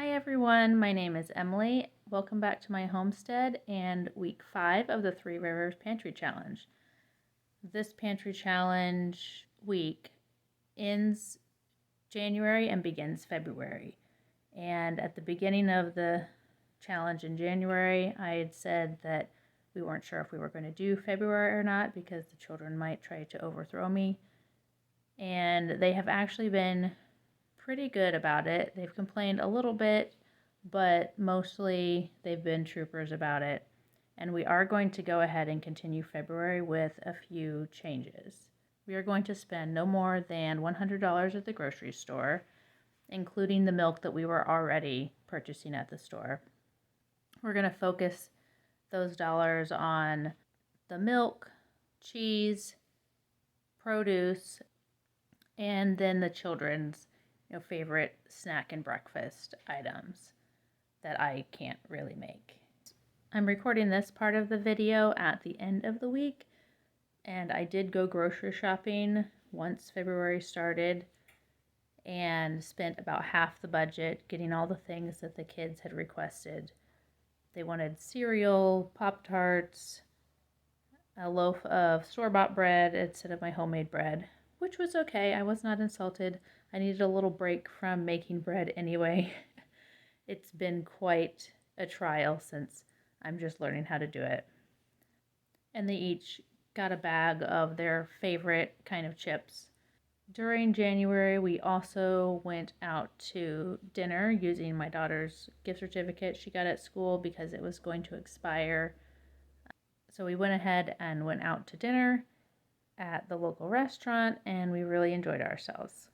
Hi everyone, my name is Emily. Welcome back to my homestead and week 5 of the Three Rivers Pantry Challenge. This Pantry Challenge week ends January and begins February. And at the beginning of the challenge in January, I had said that we weren't sure if we were going to do February or not because the children might try to overthrow me. And they have actually been pretty good about it. They've complained a little bit, but mostly they've been troopers about it. And we are going to go ahead and continue February with a few changes. We are going to spend no more than $100 at the grocery store, including the milk that we were already purchasing at the store. We're going to focus those dollars on the milk, cheese, produce, and then the children's favorite snack and breakfast items that I can't really make. I'm recording this part of the video at the end of the week, and I did go grocery shopping once February started and spent about half the budget getting all the things that the kids had requested. They wanted cereal, Pop-Tarts, a loaf of store-bought bread instead of my homemade bread, which was okay. I was not insulted. I needed a little break from making bread anyway. It's been quite a trial since I'm just learning how to do it. And they each got a bag of their favorite kind of chips. During January, we also went out to dinner using my daughter's gift certificate she got at school because it was going to expire. So we went ahead and went out to dinner at the local restaurant, and we really enjoyed ourselves.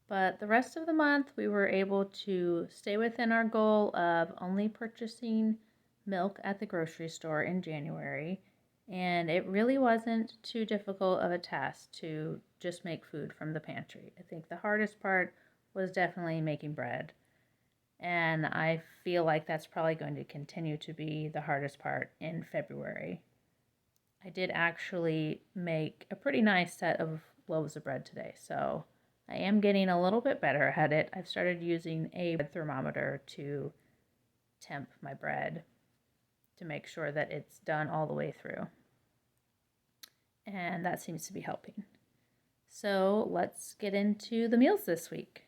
But the rest of the month, we were able to stay within our goal of only purchasing milk at the grocery store in January, and it really wasn't too difficult of a task to just make food from the pantry. I think the hardest part was definitely making bread, and I feel like that's probably going to continue to be the hardest part in February. I did actually make a pretty nice set of loaves of bread today, so I am getting a little bit better at it. I've started using a thermometer to temp my bread to make sure that it's done all the way through. And that seems to be helping. So let's get into the meals this week.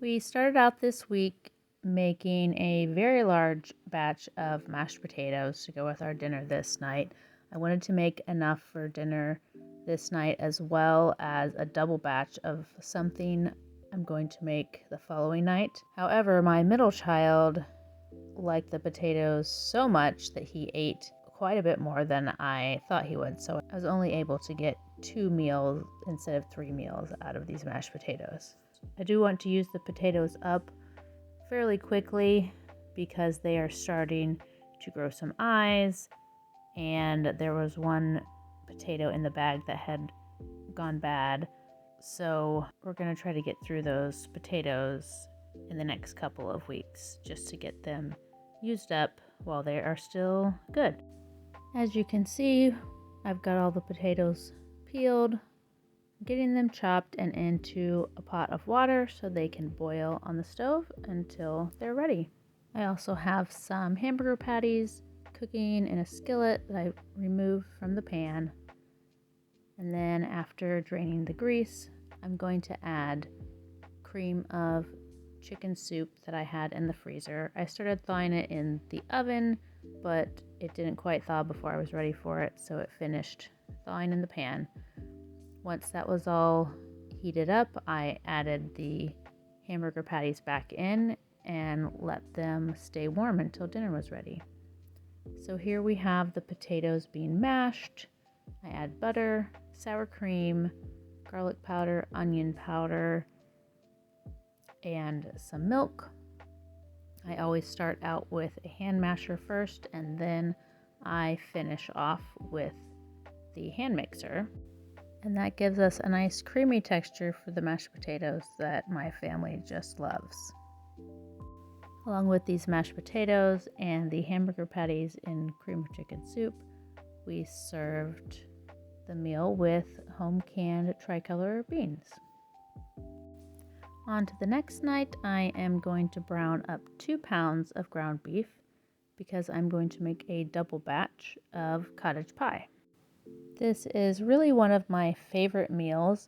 We started out this week making a very large batch of mashed potatoes to go with our dinner this night. I wanted to make enough for dinner this night as well as a double batch of something I'm going to make the following night. However, my middle child liked the potatoes so much that he ate quite a bit more than I thought he would, so I was only able to get 2 meals instead of 3 meals out of these mashed potatoes. I do want to use the potatoes up fairly quickly because they are starting to grow some eyes, and there was one potato in the bag that had gone bad, so we're going to try to get through those potatoes in the next couple of weeks just to get them used up while they are still good. As you can see, I've got all the potatoes peeled, getting them chopped and into a pot of water so they can boil on the stove until they're ready. I also have some hamburger patties cooking in a skillet that I removed from the pan. And then after draining the grease, I'm going to add cream of chicken soup that I had in the freezer. I started thawing it in the oven, but it didn't quite thaw before I was ready for it, so it finished thawing in the pan. Once that was all heated up, I added the hamburger patties back in and let them stay warm until dinner was ready. So here we have the potatoes being mashed. I add butter, sour cream, garlic powder, onion powder, and some milk. I always start out with a hand masher first, and then I finish off with the hand mixer. And that gives us a nice creamy texture for the mashed potatoes that my family just loves. Along with these mashed potatoes and the hamburger patties in cream of chicken soup, we served the meal with home canned tricolor beans. On to the next night, I am going to brown up 2 pounds of ground beef because I'm going to make a double batch of cottage pie. This is really one of my favorite meals,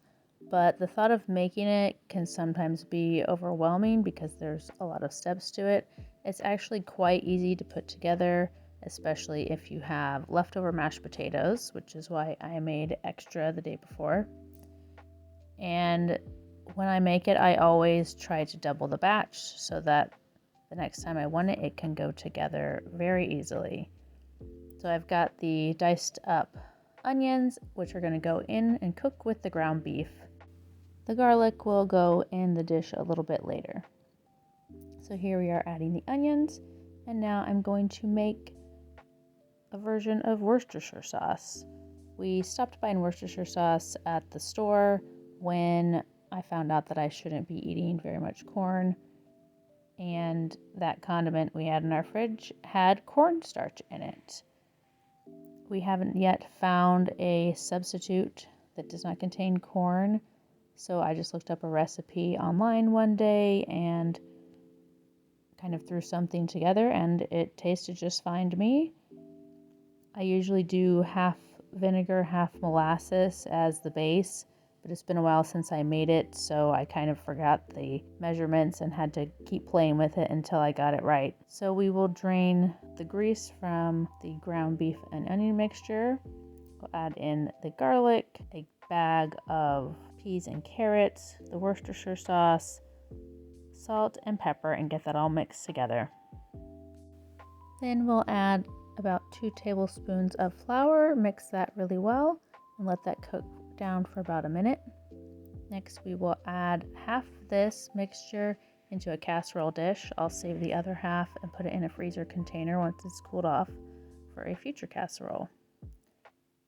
but the thought of making it can sometimes be overwhelming because there's a lot of steps to it. It's actually quite easy to put together, especially if you have leftover mashed potatoes, which is why I made extra the day before. And when I make it, I always try to double the batch so that the next time I want it, it can go together very easily. So I've got the diced up onions, which are going to go in and cook with the ground beef. The garlic will go in the dish a little bit later. So here we are adding the onions, and now I'm going to make a version of Worcestershire sauce. We stopped buying Worcestershire sauce at the store when I found out that I shouldn't be eating very much corn, and that condiment we had in our fridge had cornstarch in it. We haven't yet found a substitute that does not contain corn, so I just looked up a recipe online one day and kind of threw something together, and it tasted just fine to me. I usually do half vinegar, half molasses as the base, but it's been a while since I made it, so I kind of forgot the measurements and had to keep playing with it until I got it right. So we will drain the grease from the ground beef and onion mixture. We'll add in the garlic, a bag of peas and carrots, the Worcestershire sauce, salt and pepper, and get that all mixed together. Then we'll add about 2 tablespoons of flour, mix that really well, and let that cook down for about a minute. Next, we will add half this mixture into a casserole dish. I'll save the other half and put it in a freezer container once it's cooled off for a future casserole.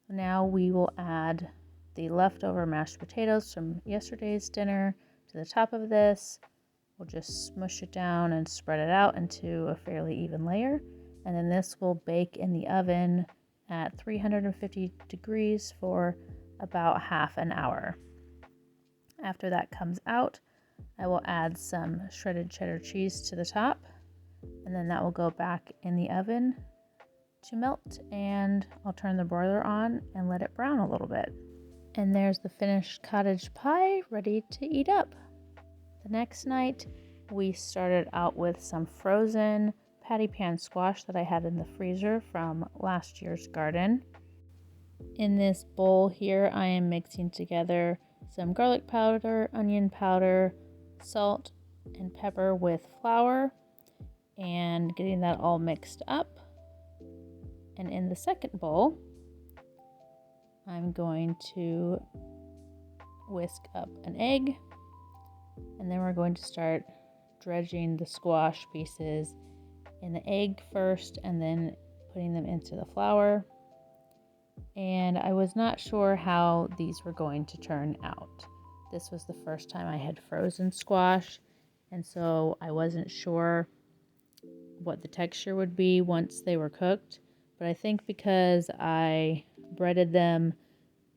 Now we will add the leftover mashed potatoes from yesterday's dinner to the top of this. We'll just smush it down and spread it out into a fairly even layer. And then this will bake in the oven at 350 degrees for about half an hour. After that comes out, I will add some shredded cheddar cheese to the top, and then that will go back in the oven to melt, and I'll turn the broiler on and let it brown a little bit. And there's the finished cottage pie ready to eat up. The next night, we started out with some frozen patty pan squash that I had in the freezer from last year's garden. In this bowl here, I am mixing together some garlic powder, onion powder, salt, and pepper with flour, and getting that all mixed up. And in the second bowl, I'm going to whisk up an egg, and then we're going to start dredging the squash pieces in the egg first and then putting them into the flour. And I was not sure how these were going to turn out. This was the first time I had frozen squash, and so I wasn't sure what the texture would be once they were cooked. But I think because I breaded them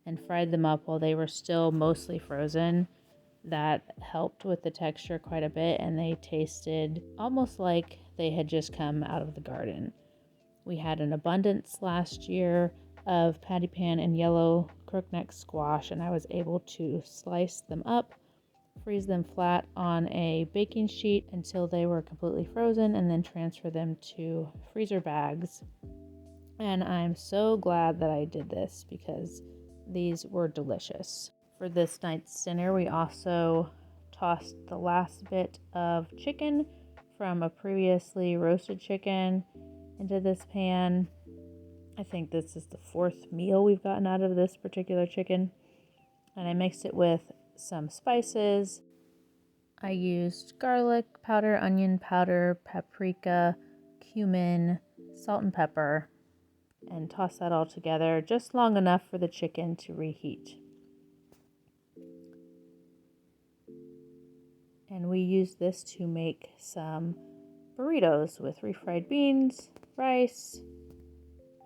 and fried them up while they were still mostly frozen, that helped with the texture quite a bit, and they tasted almost like they had just come out of the garden. We had an abundance last year of patty pan and yellow crookneck squash, and I was able to slice them up, freeze them flat on a baking sheet until they were completely frozen, and then transfer them to freezer bags. And I'm so glad that I did this because these were delicious. For this night's dinner, we also tossed the last bit of chicken from a previously roasted chicken into this pan. I think this is the 4th meal we've gotten out of this particular chicken. And I mixed it with some spices. I used garlic powder, onion powder, paprika, cumin, salt and pepper, and tossed that all together just long enough for the chicken to reheat. And we used this to make some burritos with refried beans, rice,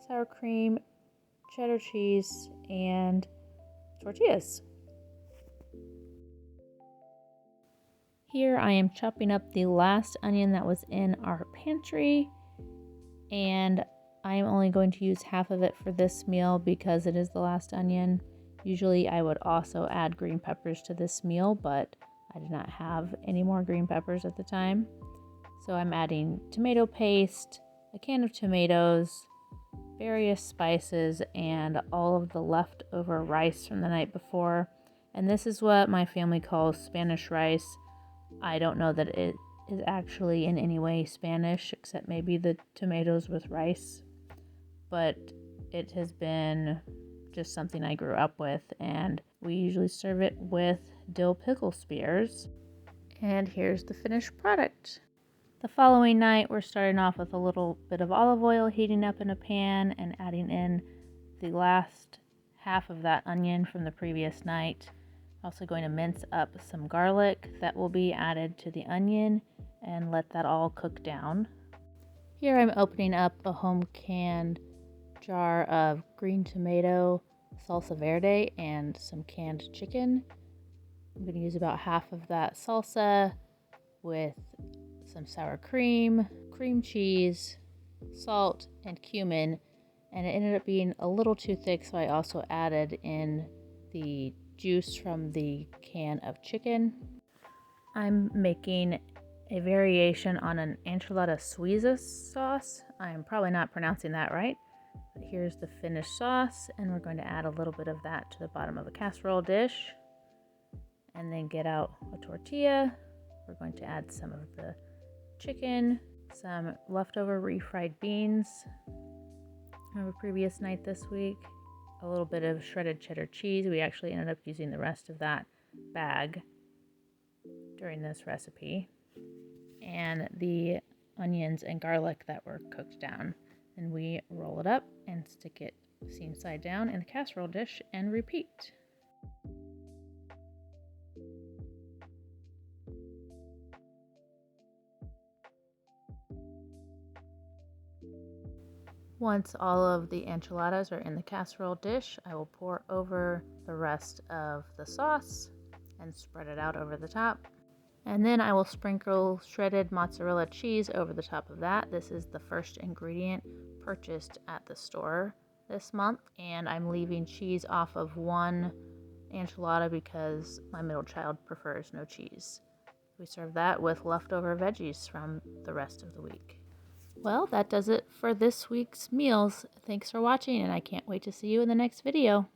sour cream, cheddar cheese, and tortillas. Here I am chopping up the last onion that was in our pantry, and I am only going to use half of it for this meal because it is the last onion. Usually I would also add green peppers to this meal, but I did not have any more green peppers at the time. So I'm adding tomato paste, a can of tomatoes, various spices, and all of the leftover rice from the night before. And this is what my family calls Spanish rice. I don't know that it is actually in any way Spanish, except maybe the tomatoes with rice. But it has been just something I grew up with, and we usually serve it with dill pickle spears. And here's the finished product. The following night, we're starting off with a little bit of olive oil heating up in a pan and adding in the last half of that onion from the previous night. Also going to mince up some garlic that will be added to the onion and let that all cook down. Here I'm opening up a home canned jar of green tomato salsa verde and some canned chicken. I'm going to use about half of that salsa with some sour cream, cream cheese, salt, and cumin, and it ended up being a little too thick, so I also added in the juice from the can of chicken. I'm making a variation on an enchilada suiza sauce. I'm probably not pronouncing that right, but here's the finished sauce, and we're going to add a little bit of that to the bottom of a casserole dish, and then get out a tortilla. We're going to add some of the chicken, some leftover refried beans from a previous night this week, a little bit of shredded cheddar cheese. We actually ended up using the rest of that bag during this recipe, and the onions and garlic that were cooked down. And we roll it up and stick it seam side down in a casserole dish and repeat. Once all of the enchiladas are in the casserole dish, I will pour over the rest of the sauce and spread it out over the top. And then I will sprinkle shredded mozzarella cheese over the top of that. This is the first ingredient purchased at the store this month, and I'm leaving cheese off of one enchilada because my middle child prefers no cheese. We serve that with leftover veggies from the rest of the week. Well, that does it for this week's meals. Thanks for watching, and I can't wait to see you in the next video.